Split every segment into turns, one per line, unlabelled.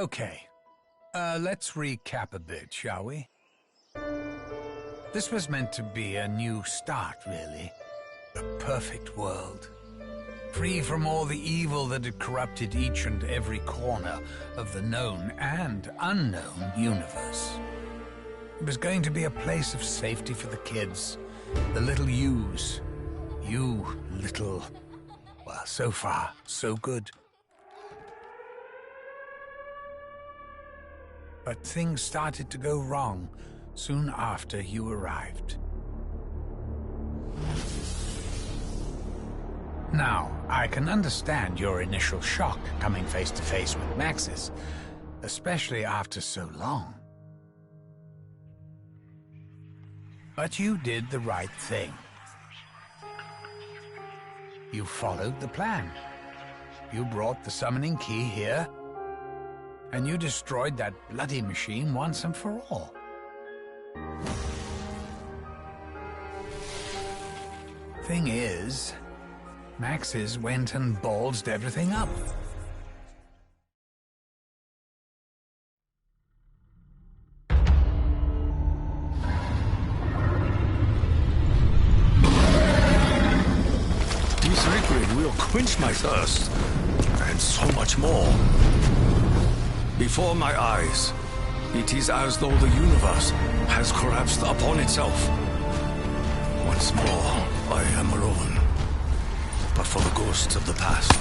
Okay. Let's recap a bit, shall we? This was meant to be a new start, really. A perfect world. Free from all the evil that had corrupted each and every corner of the known and unknown universe. It was going to be a place of safety for the kids, the little yous. You little... Well, so far, so good. But things started to go wrong soon after you arrived. Now, I can understand your initial shock coming face to face with Maxis, especially after so long. But you did the right thing. You followed the plan. You brought the summoning key here, and you destroyed that bloody machine once and for all. Thing is, Maxis went and ballsed everything up.
This liquid will quench my thirst, and so much more. Before my eyes, it is as though the universe has collapsed upon itself. Once more, I am alone, but for the ghosts of the past.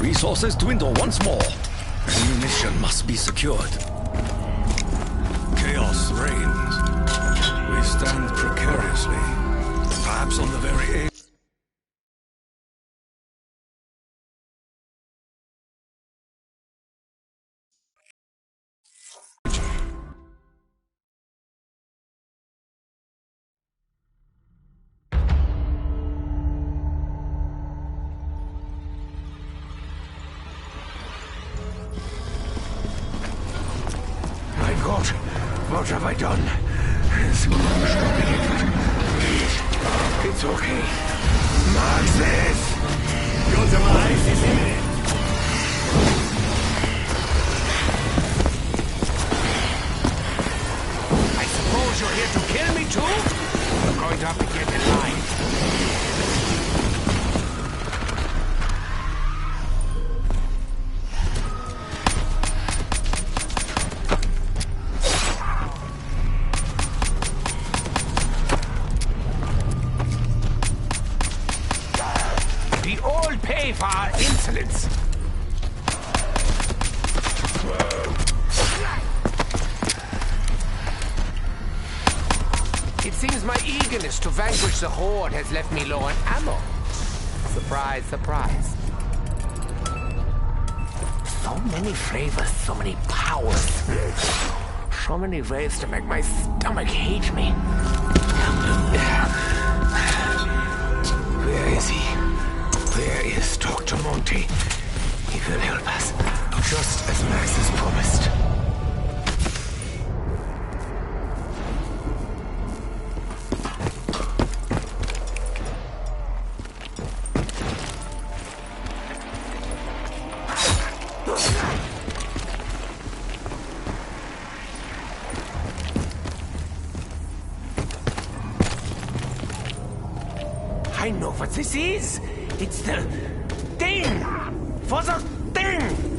Resources dwindle once more. Ammunition must be secured. Chaos reigns. We stand precariously, perhaps on the very edge.
What have I done? Stop it. It's okay. Maxis! Your demise is imminent. I suppose you're here to kill me too? You're going to have to get in line. For our insolence. It seems my eagerness to vanquish the Horde has left me low on ammo. Surprise, surprise. So many flavors, so many powers. So many ways to make my stomach hate me. Where is he? Where is Dr. Monty? He will I know what this is. It's the thing. For the thing.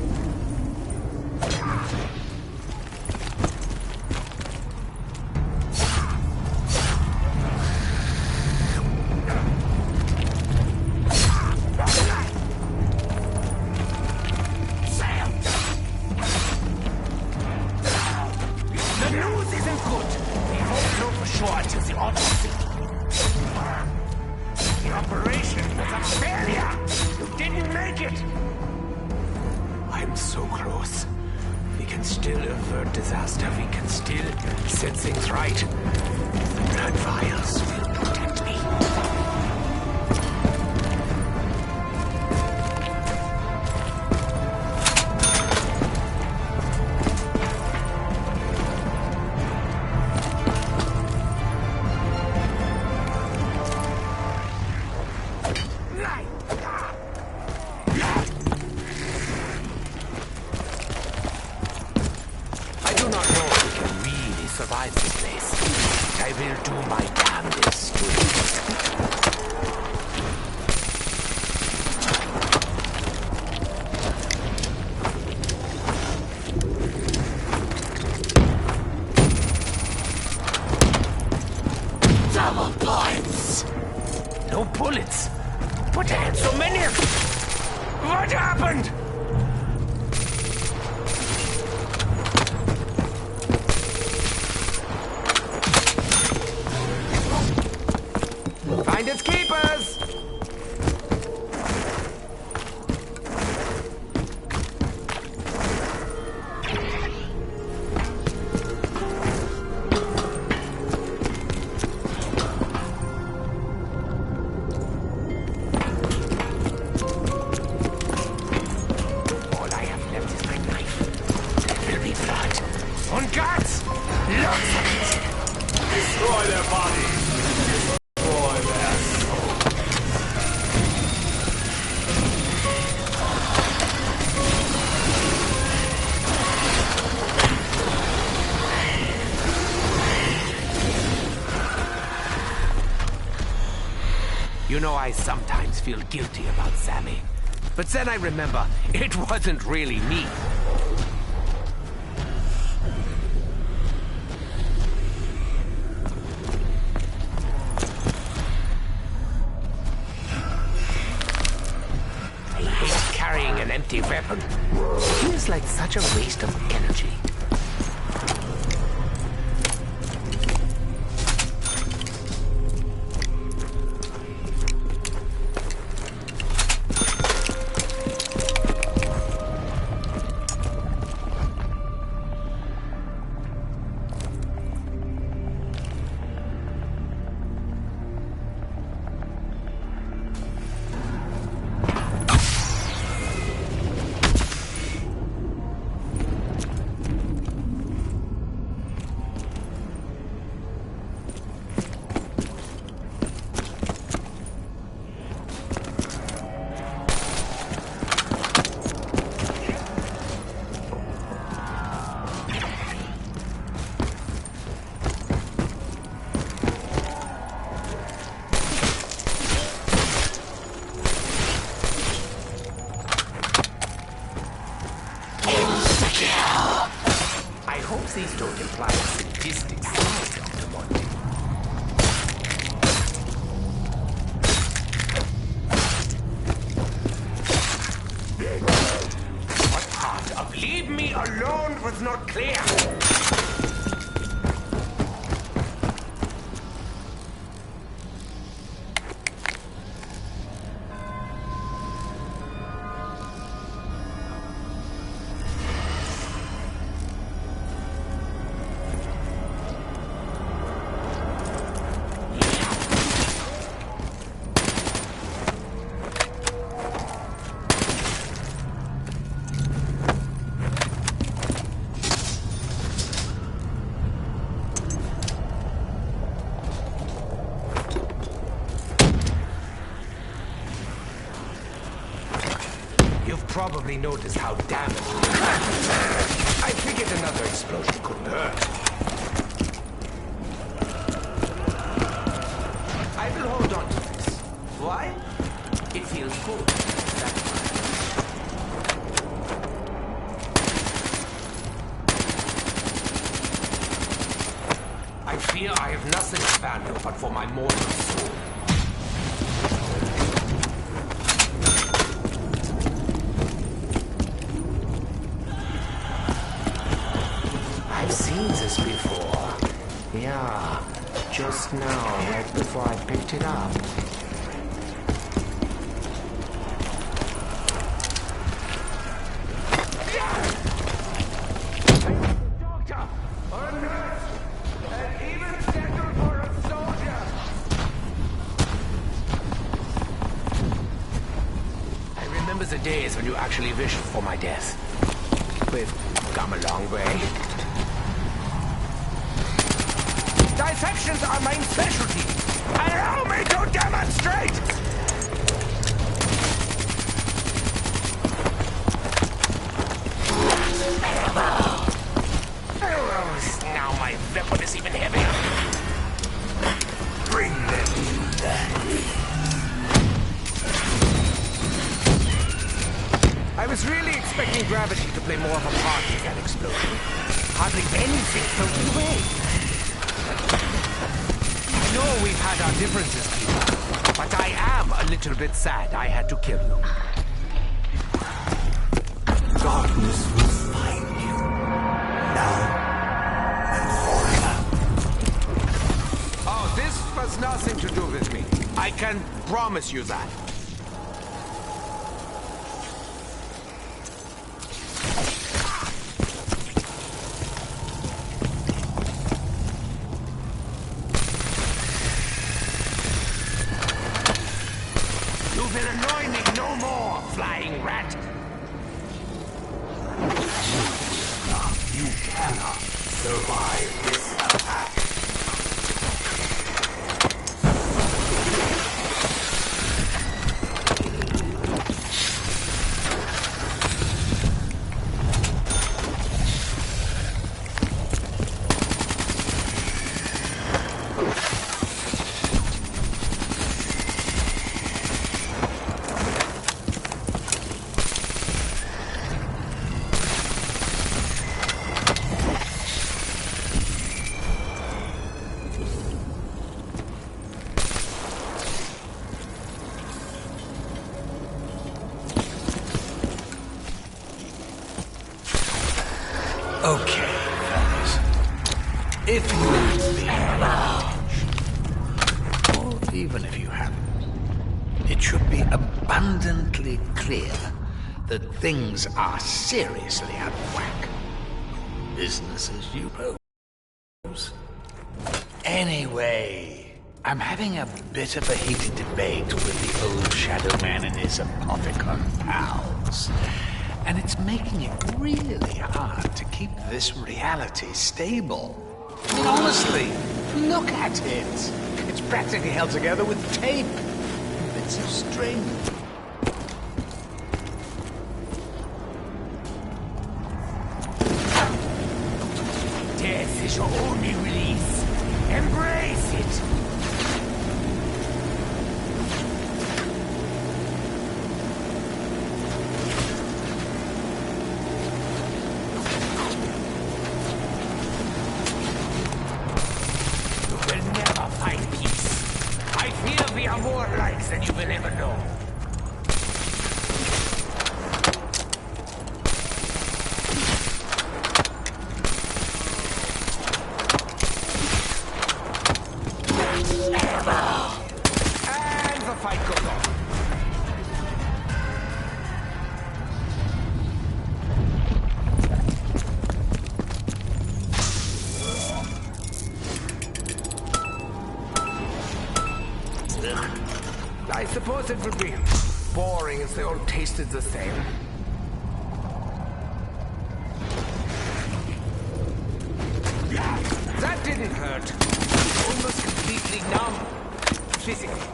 You know, I sometimes feel guilty about Sammy. But then I remember, it wasn't really me. I hate carrying an empty weapon. It seems like such a waste of energy. These don't imply sadistic side of the money. What part of leave me alone was not clear? Probably noticed how damaged. I figured another explosion couldn't hurt. I will hold on to this. why? It feels good. I fear I have nothing of value but for my mortal soul. I've seen this before. Yeah, just now, right before I picked it up. Doctor, or a nurse, and even scheduled for a soldier. I remember the days when you actually wished for my death. We've come a long way. Dissections are my specialty. Allow me to demonstrate! Now my weapon is even heavier. Bring them back. I was really expecting gravity to play more of a part in that explosion. Hardly anything floated away. I know we've had our differences, Peter, but I am a little bit sad I had to kill you.
Darkness will find you. Now and forever.
Oh, this has nothing to do with me. I can promise you that. You will annoy me no more, flying rat.
You cannot survive this attack.
Okay, fellas. If you've been watched, or even if you haven't, it should be abundantly clear that things are seriously out of whack. Business as usual. Anyway, I'm having a bit of a heated debate with the old Shadow Man and his Apothicon pals. And it's making it really hard to keep this reality stable. I mean, honestly, look at it. It's practically held together with tape. Bits of string.
Death is your only release. Embrace it. You will never find peace. I fear we are more alike than you will ever know. And the fight goes on. I suppose it would be boring if they all tasted the same. That didn't hurt. Almost completely numb. Physically.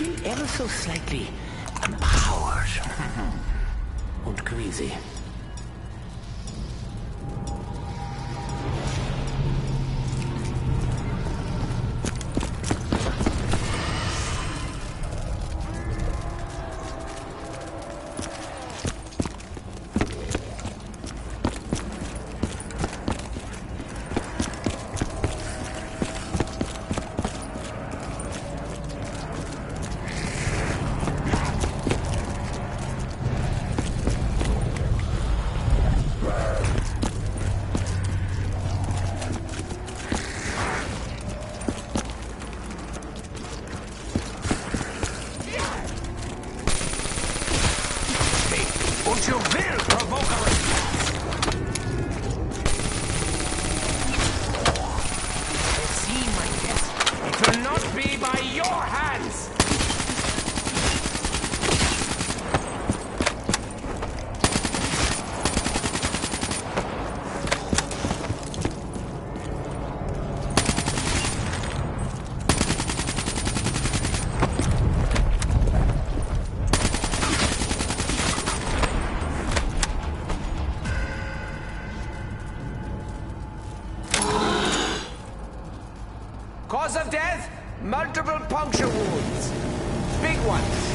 feel ever so slightly empowered. Und queasy.
You will provoke a response.
I've seen my death. It will not be by your hands.
Cause of death? Multiple puncture wounds. Big ones.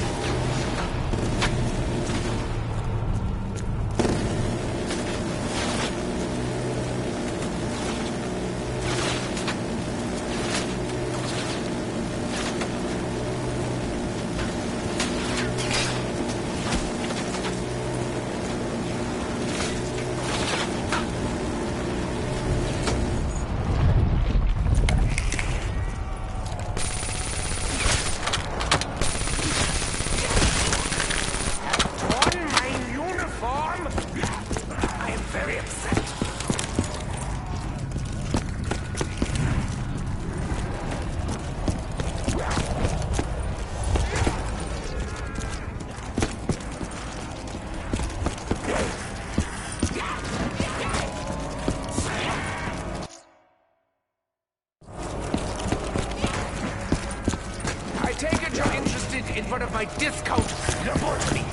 In one of my discount laboratories.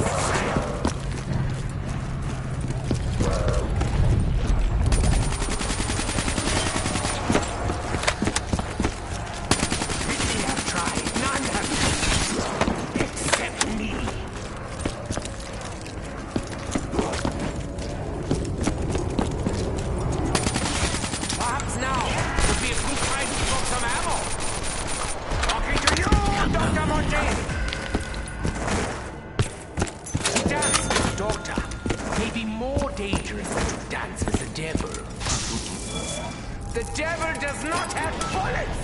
The devil does not have bullets!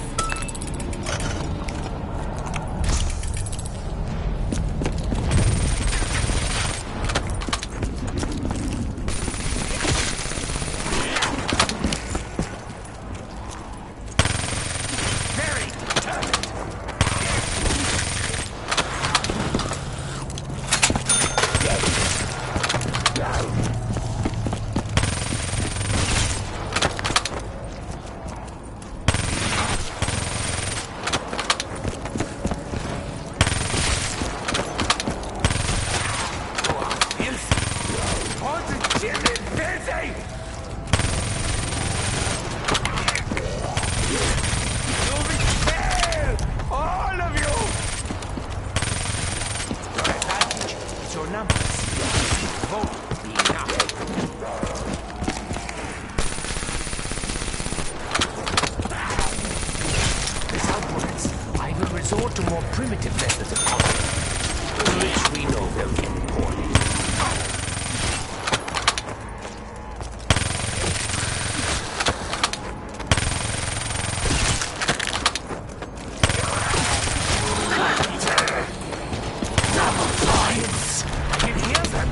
Resort to more primitive methods of combat, which we know very poorly. Science! I can hear them!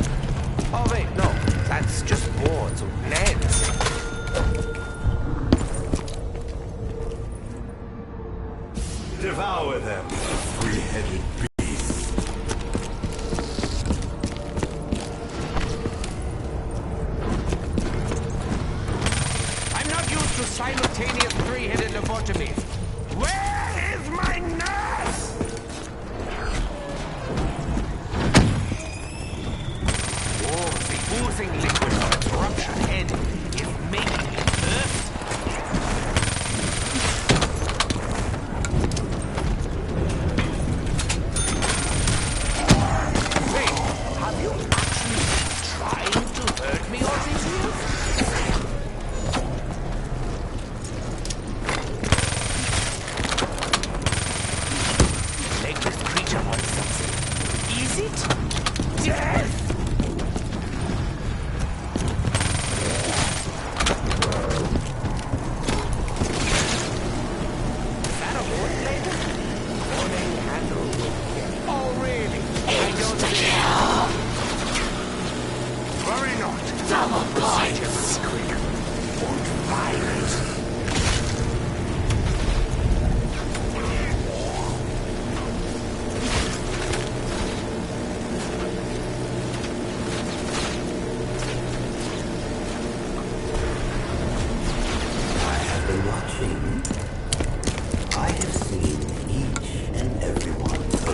Oh wait, no, that's just boards or nets.
Devour them, three-headed beasts.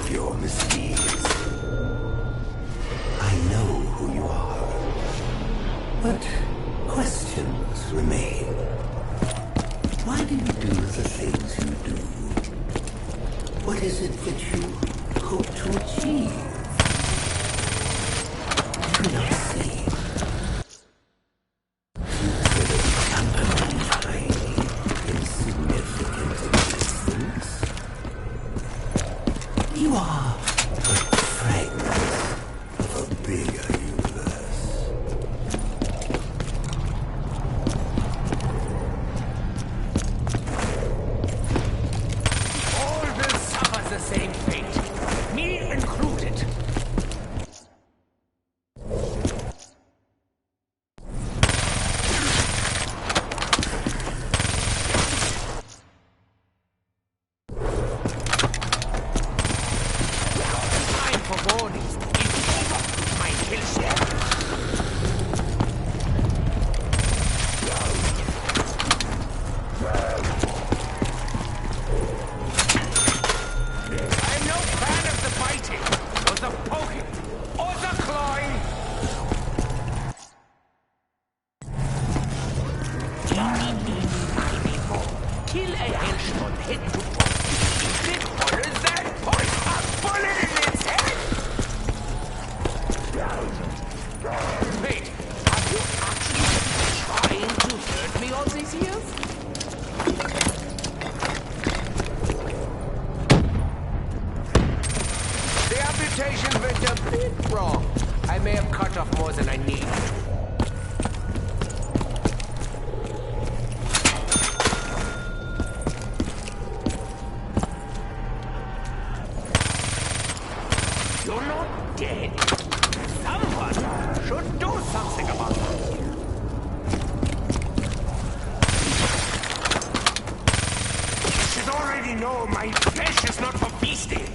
of your misdeeds. I know who you are, but questions remain. Why do you do the things you do? What is it that you hope to achieve? Do not see. You are but fragments of a bigger universe.
All will suffer the same fate, me included. Went a bit wrong. I may have cut off more than I needed. You're not dead. Someone should do something about that. You should already know my flesh is not for feasting.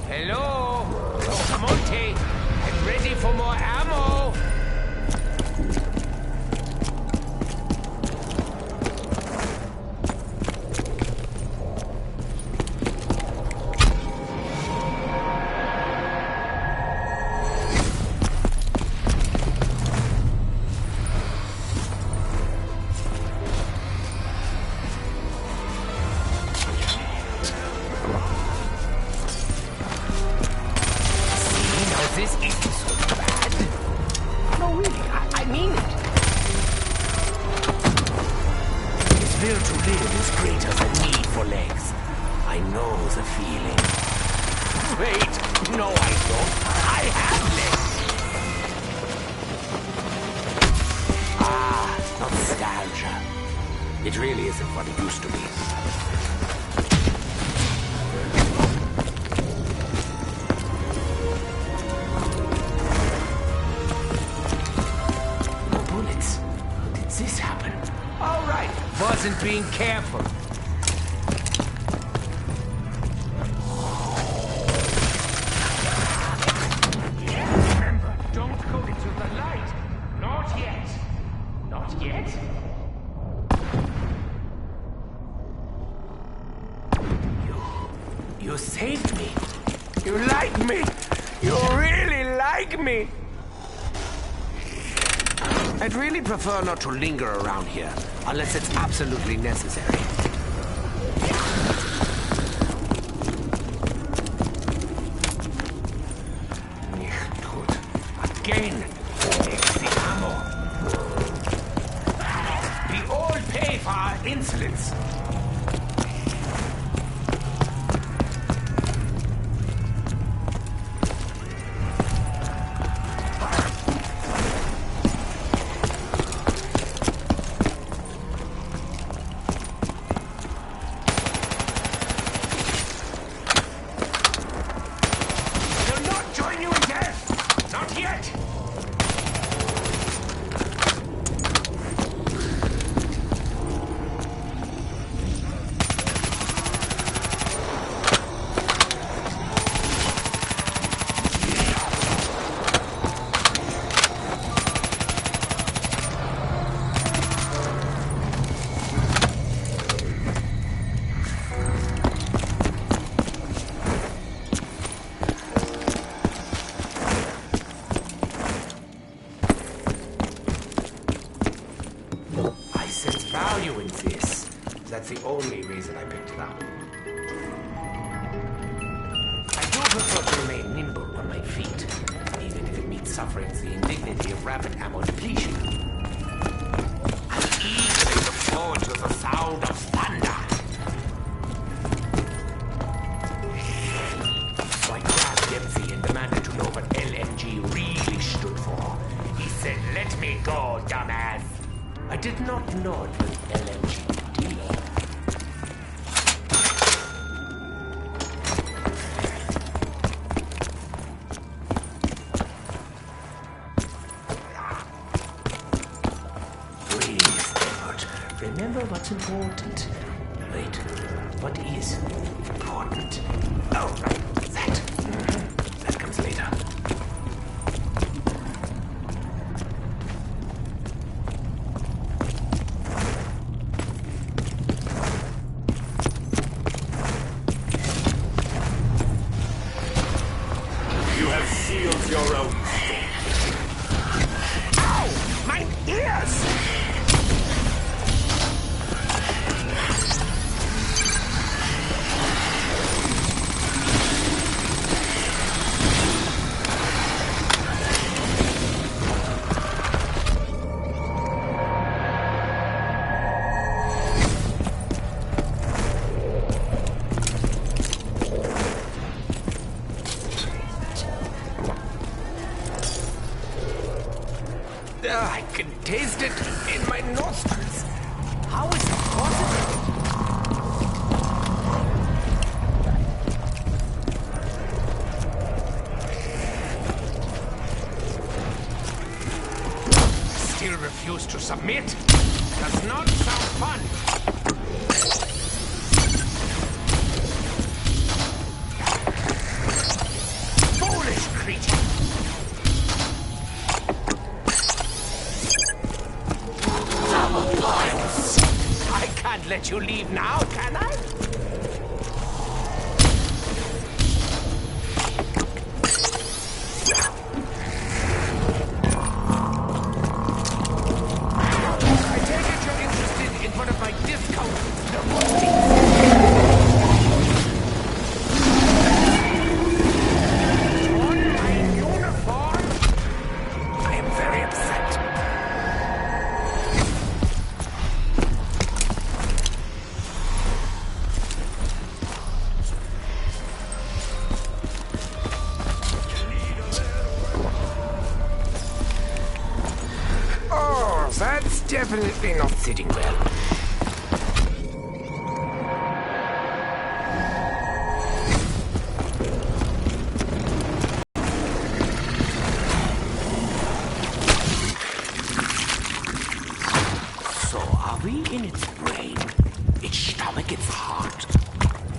Hello? Locomonte, I'm ready for more ammo. This isn't so bad. No, really, I mean it. His will to live is greater than need for legs. I know the feeling. Wait, no I don't. I have legs. Ah, nostalgia. It really isn't what it used to be. This happen? All right, wasn't being careful. Remember, don't go into the light. Not yet. Not yet. You saved me. You like me. You really like me. I'd really prefer not to linger around here, unless it's absolutely necessary. Nicht gut. Again, takes the ammo. We all pay for our insolence. That's the only reason I picked it up. I do prefer to remain nimble on my feet, even if it means suffering the indignity of rapid ammo depletion. I eagerly look forward to the sound of thunder. So I grabbed Dempsey and demanded to know what LMG really stood for. He said, "Let me go, dumbass." I did not nod with LMGD. Please, Edward, remember what's important. Wait, what is important? Oh, right, that. That comes later.
You have sealed your own fate.
Ow! My ears! I can taste it in my nostrils. How is it possible? Still refuse to submit? Does not sound fun. Foolish creature! I can't let you leave now, can I? I take it you're interested in one of my discounts. On my uniform? I am very upset. Oh, that's definitely not sitting well. So, are we in its brain, its stomach, its heart?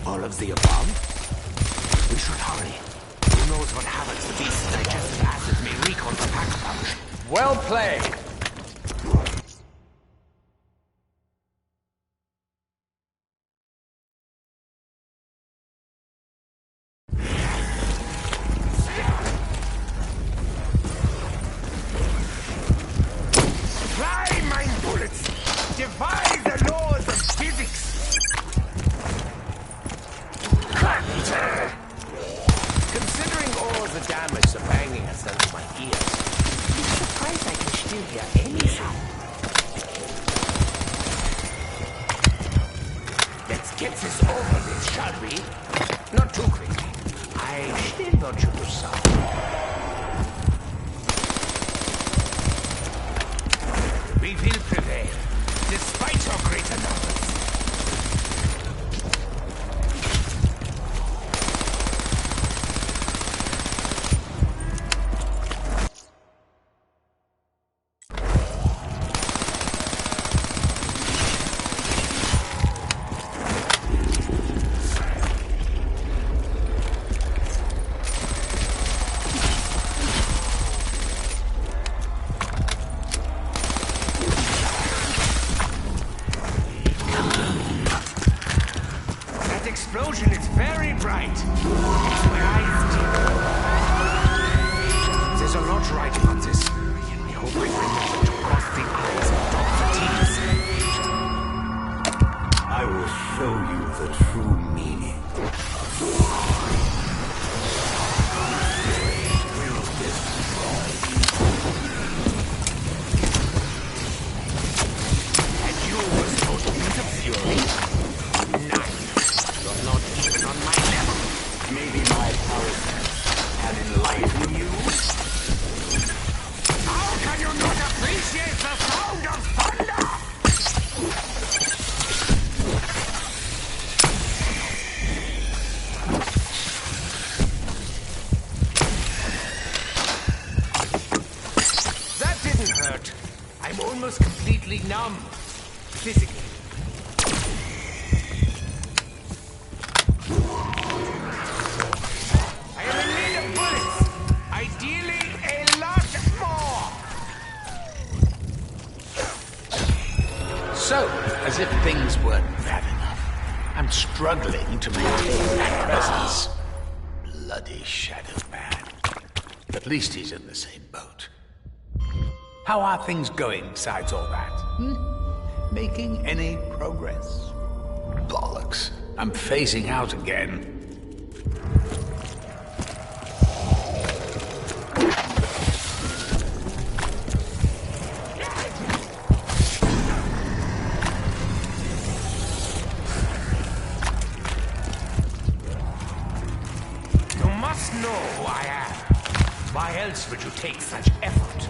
All of the above? We should hurry. Who knows what havoc the beast's digestive acid may wreak on the pack punch?
Well played.
Fly, mine bullets! Defy the laws of physics! Considering all the damage the banging has done to my ears, I'm surprised I can still hear any sound. Let's get this over with, shall we? Not too quickly. I still want you to suffer. We will prevail, despite your greater numbers. I'm almost completely numb. Physically. I am in need of bullets. Ideally, a lot more.
So, as if things weren't bad enough, I'm struggling to maintain my presence. Bloody Shadow Man. At least he's in the same boat. How are things going besides all that? Making any progress? Bollocks. I'm phasing out again.
You must know who I am. Why else would you take such effort?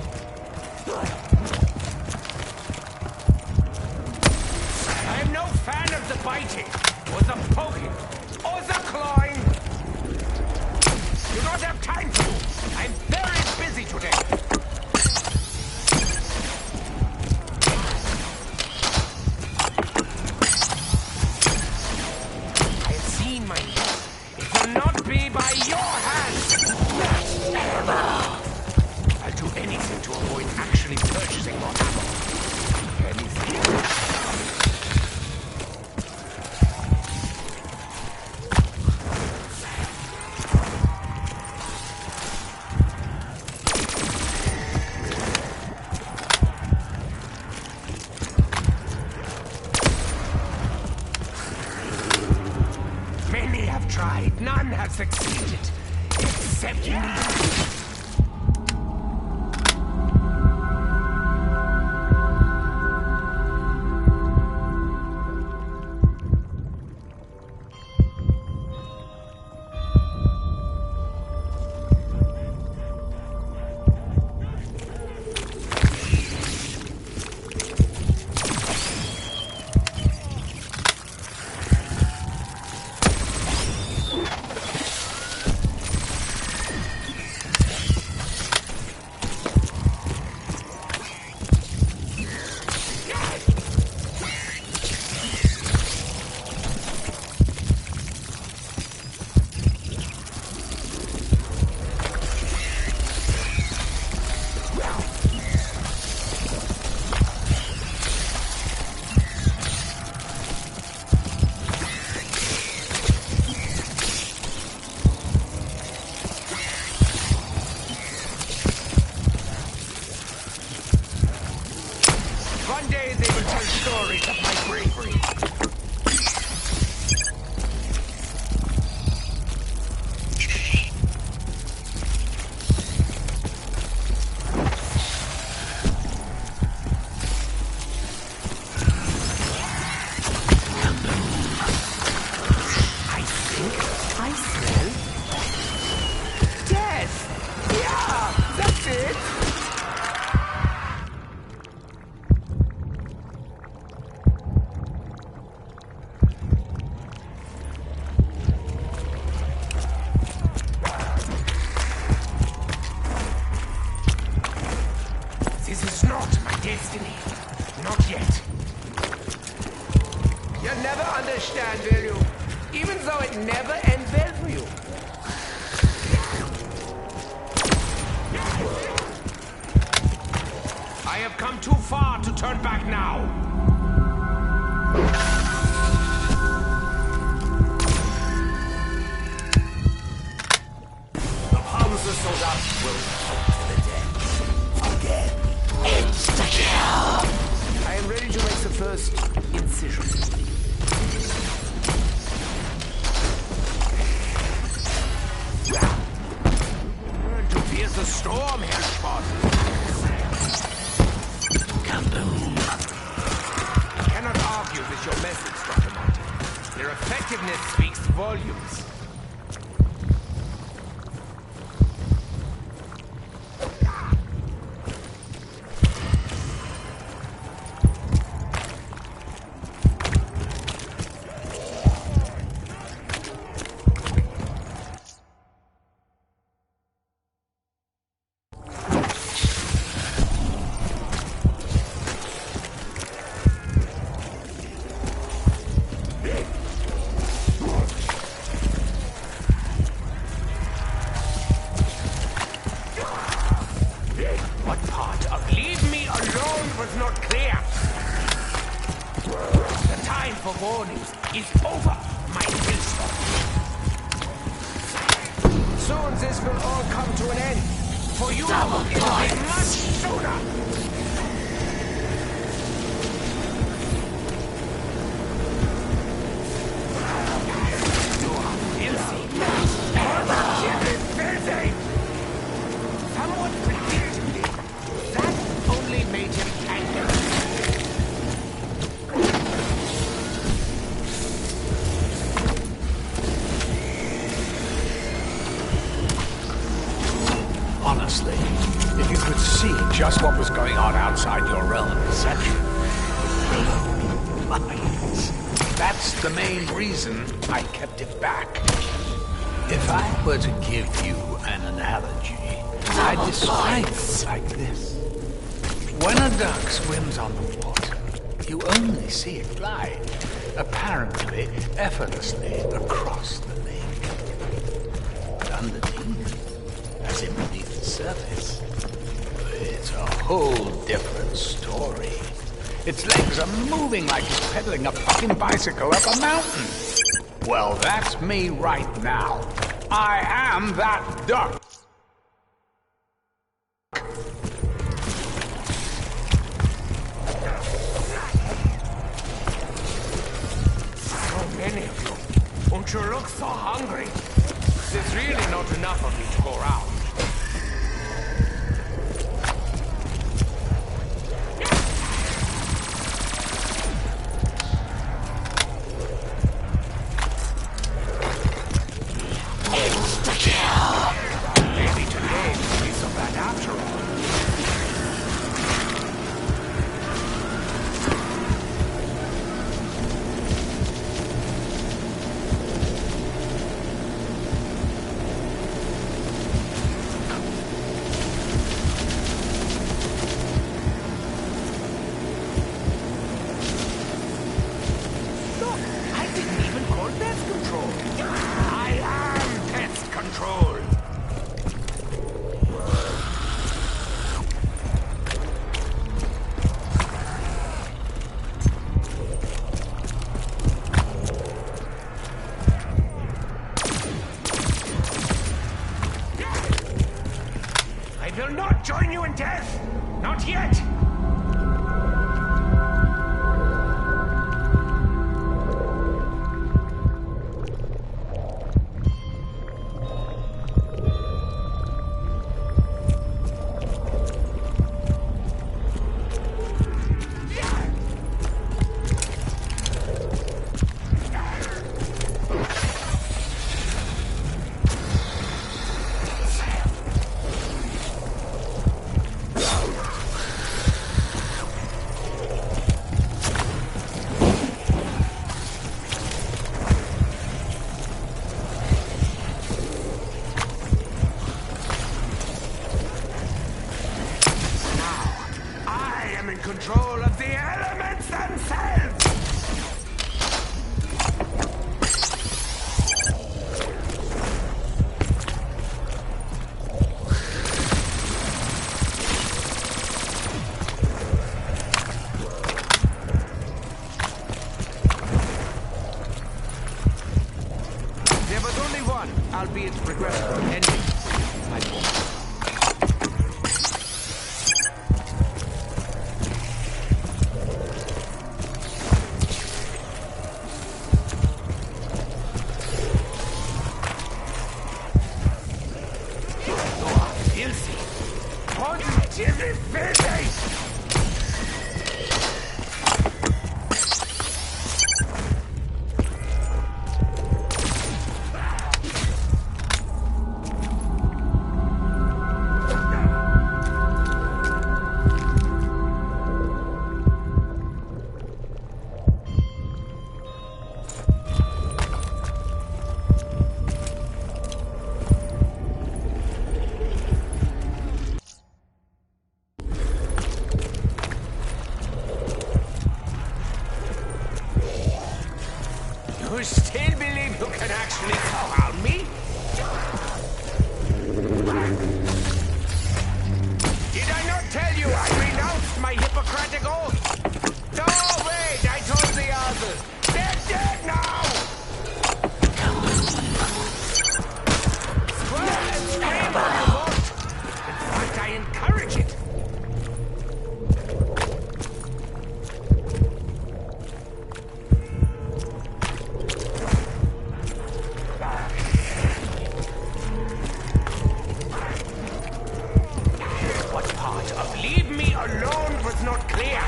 I am no fan of the biting, or the poking, or the clawing. You don't have time to. I'm very busy today. I have seen my need. It will not be by your hands. I'll do anything to avoid actually purchasing more ammo. Anything. Many have tried, none have succeeded. Except me. One day they will tell stories of my bravery. I think I smell death. Yeah, that's it. This is not my destiny. Not yet. You'll never understand, will you? Even though it never ends well for you. I have come too far to turn back now.
The Panzer Soldat will fight to the death. Again. Insta-kill!
I am ready to make the first incision. To pierce the storm, Herr Spott.
Kaboom!
I cannot argue with your methods, Dr. Martin. Their effectiveness speaks volumes. clear. The time for warnings is over, my Wilson. Soon this will all come to an end. For you, it'll be much sooner. Somewhat predictably, that only made him angry.
Honestly, if you could see just what was going on outside your realm of perception, minds. That's the main reason I kept it back. If I were to give you an analogy, I'd describe it like this. When a duck swims on the water, you only see it glide, apparently effortlessly across the lake. But underneath, as in beneath the surface, it's a whole different story. Its legs are moving like it's pedaling a fucking bicycle up a mountain. Well, that's me right now. I am that duck.
So many of you. Don't you look so hungry? There's really not enough of you to go around. Maybe today won't be so bad after all. Look, I didn't even call pest control. I am pest control. I will not join you in death. Not yet. Control of the elements themselves! There was only one, albeit regrettable, ending. I thought. Positively busy! You still believe you can actually surround me? Did I not tell you I renounced my Hippocratic to go? No, wait, I told the others. They're dead now! Squirrel and scream all you want. In fact, I encourage it. What part of leave me alone was not clear?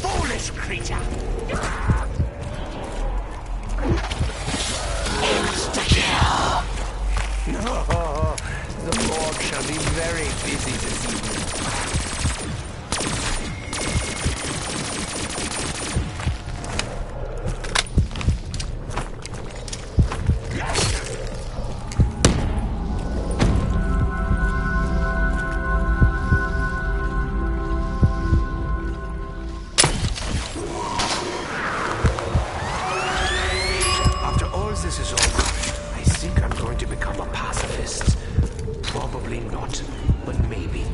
Foolish creature! Insta-kill! No, the morgue shall be very busy this evening. After all this is over, I think I'm going to become a pacifist. Probably not, but maybe.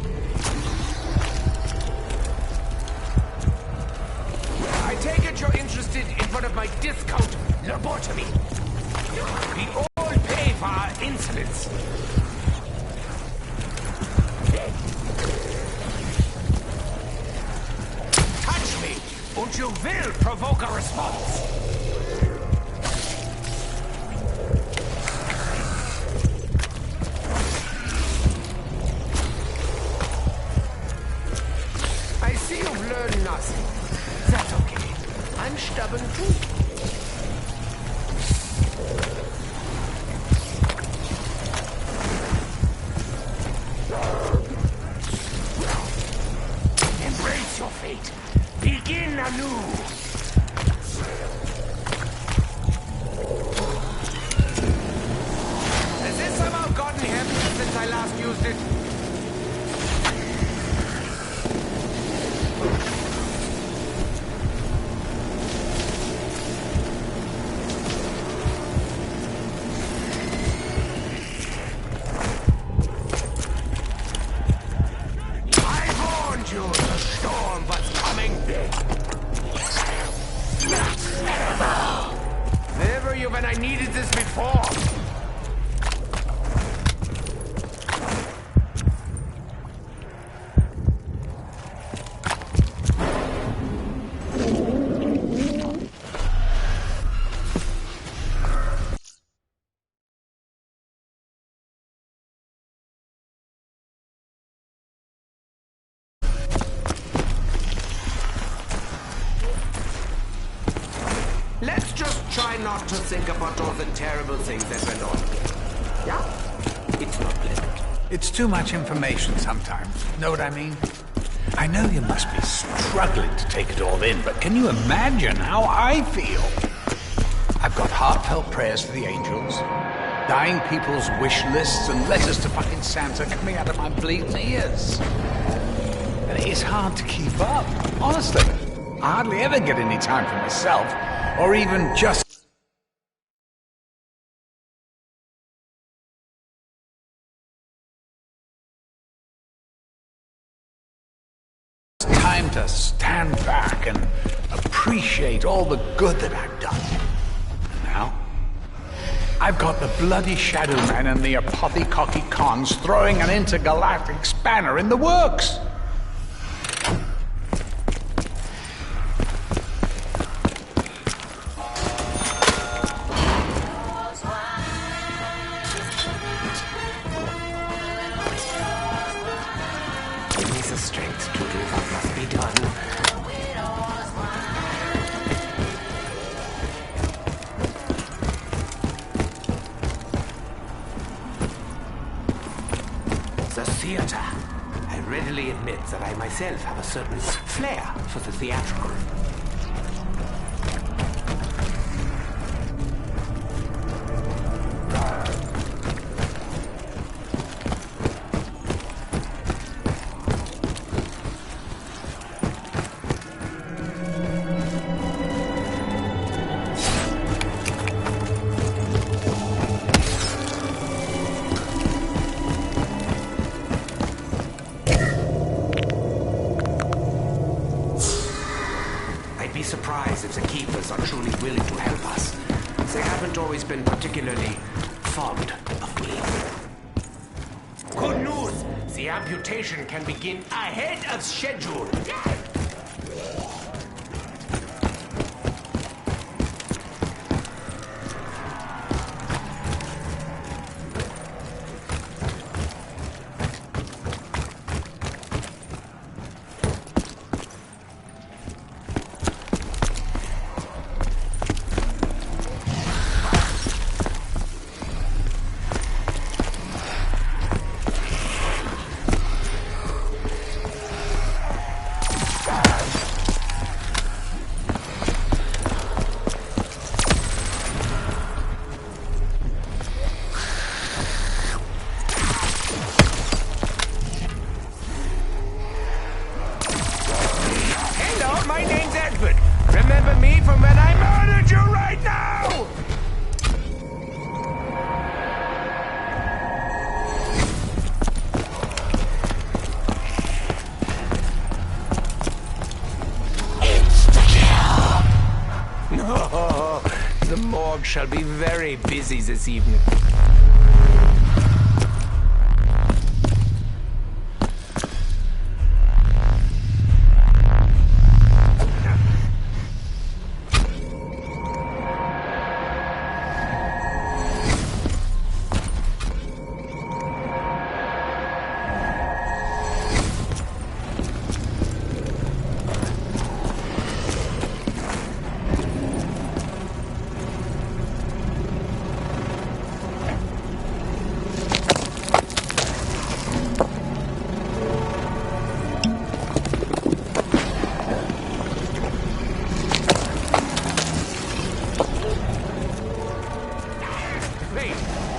I take it you're interested in one of my discount lobotomy. We all pay for our insolence. Touch me, and you will provoke a response. I see you've learned nothing. That's okay. I'm stubborn too. Embrace your fate. Begin anew. Has this somehow gotten heavier since I last used it? I warned you, the storm was coming. Where were you when I needed this before? Let's just try not to think about all the terrible things that went on. Yeah? It's not pleasant.
It's too much information sometimes. Know what I mean? I know you must be struggling to take it all in, but can you imagine how I feel? I've got heartfelt prayers to the angels, dying people's wish lists, and letters to fucking Santa coming out of my bleeding ears. And it's hard to keep up, honestly. I hardly ever get any time for myself, or even just time to stand back and appreciate all the good that I've done. And now, I've got the bloody Shadow Man and the Apothecocky Cons throwing an intergalactic spanner in the works.
Give me the strength to do what must be done. The theater. I readily admit that I myself have a certain flair for the theatrical. surprised if the Keepers are truly willing to help us. They haven't always been particularly fond of me. Good news! The amputation can begin ahead of schedule. Remember me from when I murdered you right now? Insta-kill! No, the morgue shall be very busy this evening.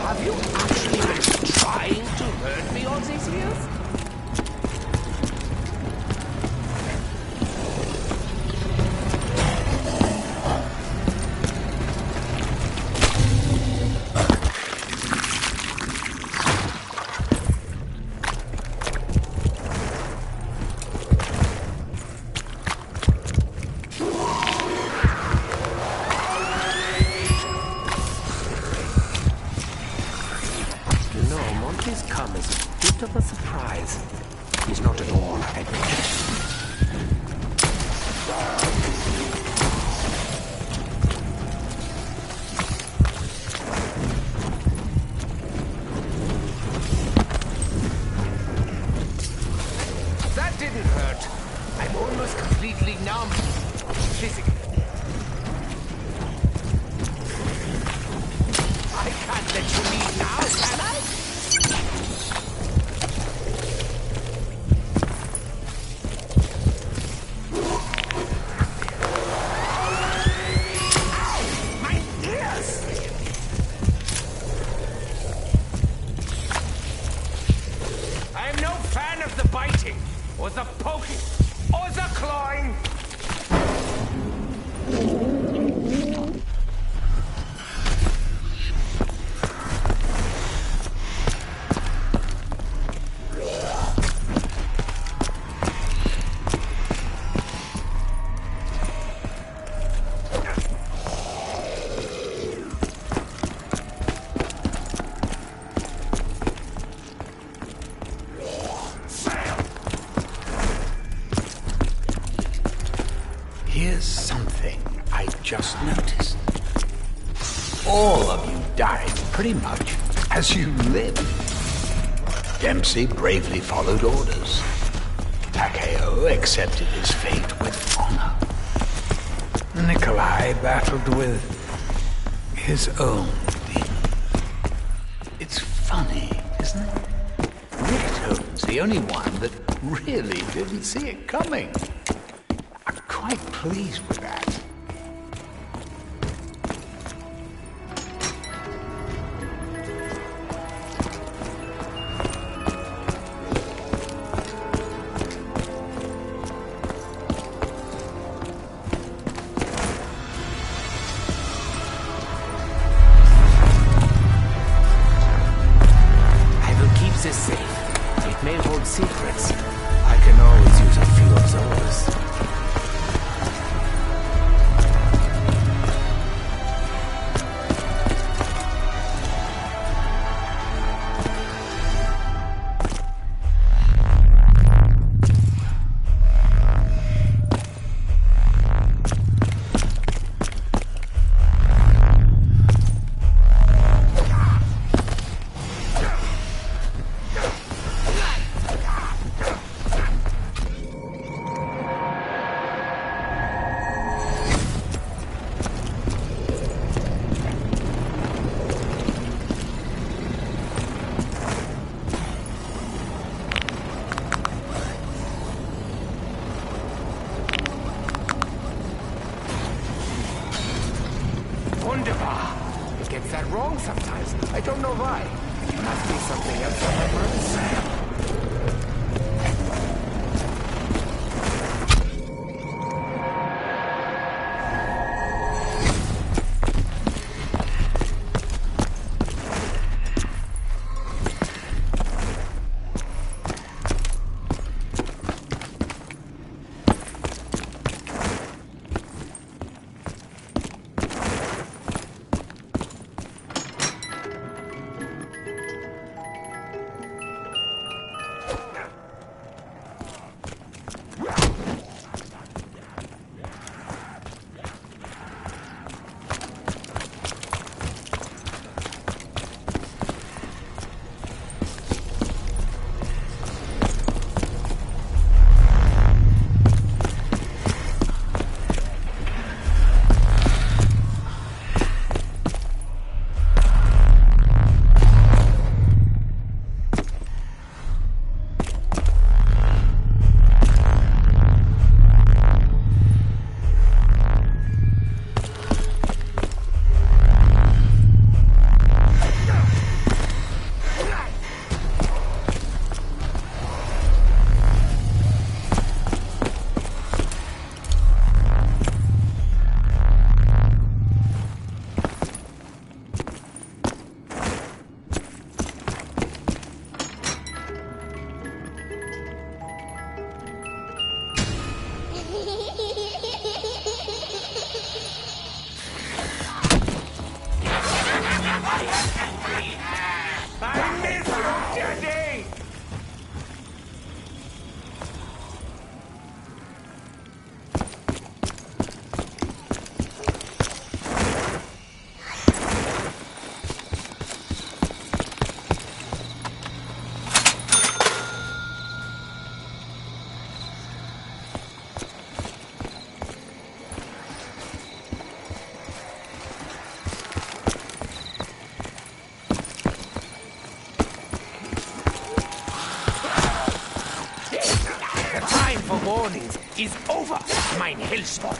Have you actually been trying to hurt me all these years? Monty's come as a bit of a surprise. He's not at all adventurous. That didn't hurt. I'm almost completely numb. Physically. I can't let you leave now, can I? Or the poking, or the clawing.
Here's something I just noticed. All of you died pretty much as you lived. Dempsey bravely followed orders. Takeo accepted his fate with honor. Nikolai battled with his own demons. It's funny, isn't it? Richtone's the only one that really didn't see it coming. Quite pleased with that.
I will keep this safe. It may hold secrets. I can always use a few of those. wrong sometimes. I don't know why. Must be something else on my mind. Warnings is over, mein Hellsport.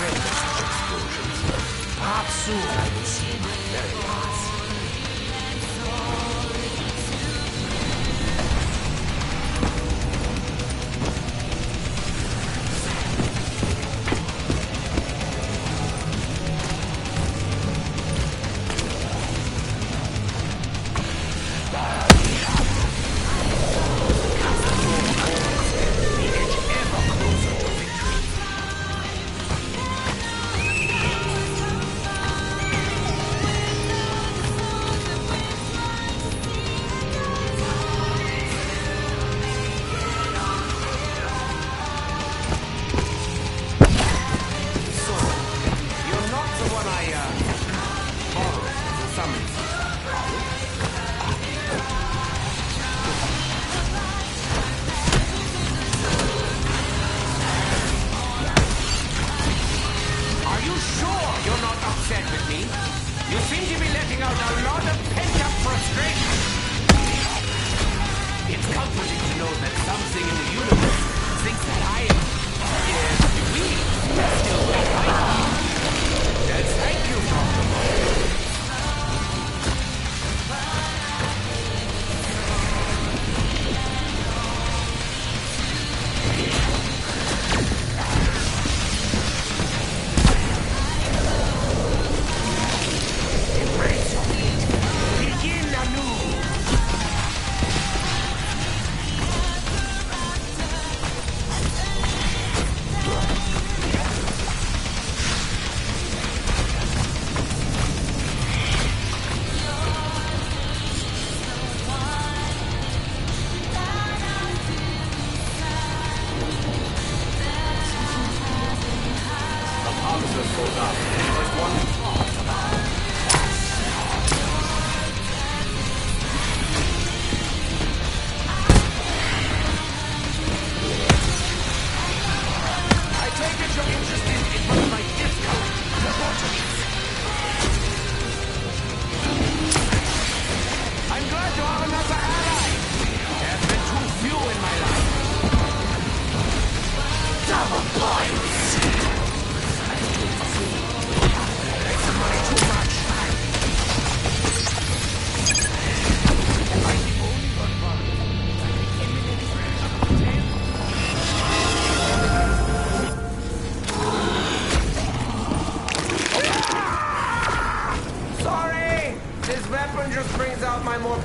friend of such explosions. Perhaps soon I will see my very last.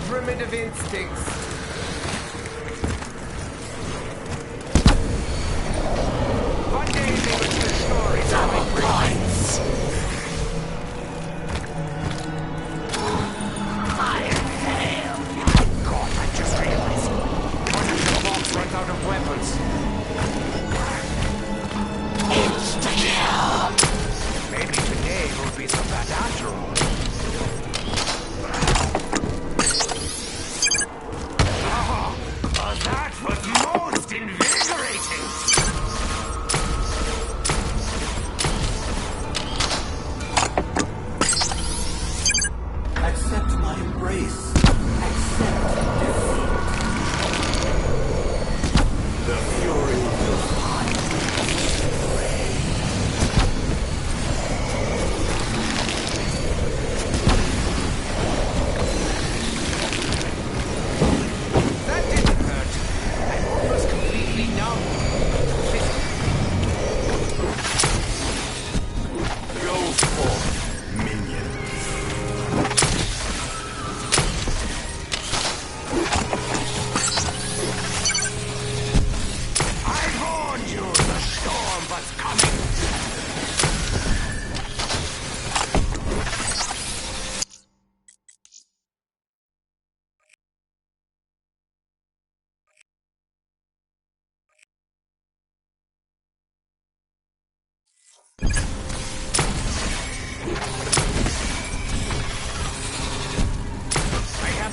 Primitive instincts. One day they will tell stories of my brains. I failed. God, I just realized. What if the box runs out of weapons? Insta-kill. Maybe today will be some bad after all. That was most invigorating!
Accept my embrace. Accept defeat. The fury will find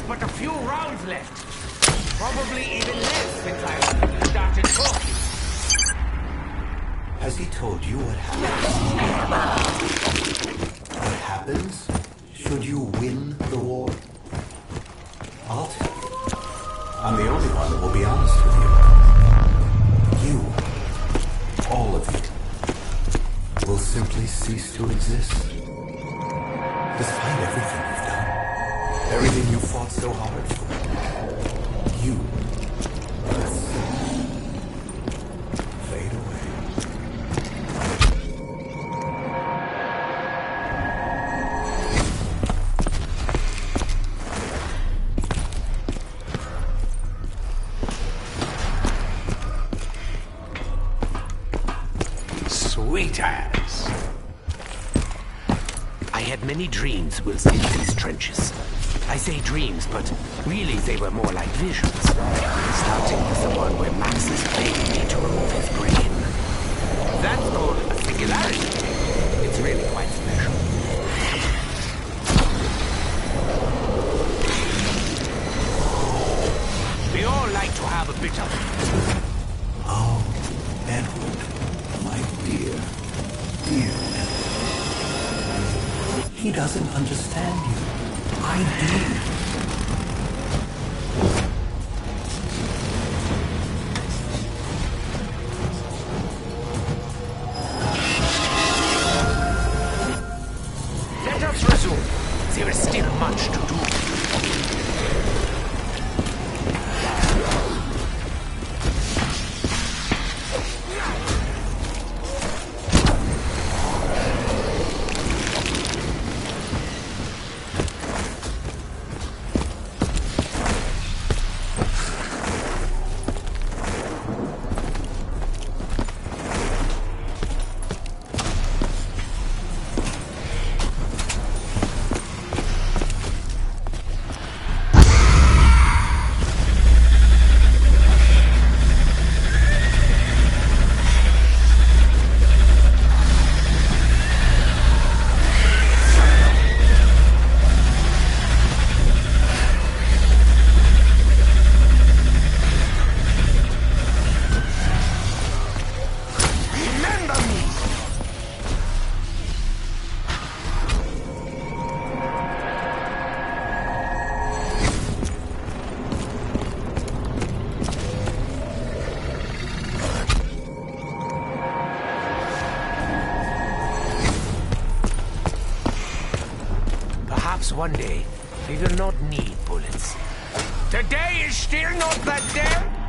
but a few rounds left. Probably even less since I started talking.
Has he told you what happens? What happens should you win the war? I'll tell you. I'm the only one that will be honest with you. You, all of you, will simply cease to exist. Despite everything you've done, everything you fought so hard for, you will fade away.
Sweet ass.
I had many dreams whilst in these trenches. I say dreams, but really they were more like visions. Starting with the one where Max is begging me to remove his brain. That's called a singularity. It's really quite special. We all like to have a bit of it.
Oh, Edward, my dear, dear Edward. He doesn't understand you. I do.
Let us resume. There is still much to do. One day, we will not need bullets. Today is still not that day.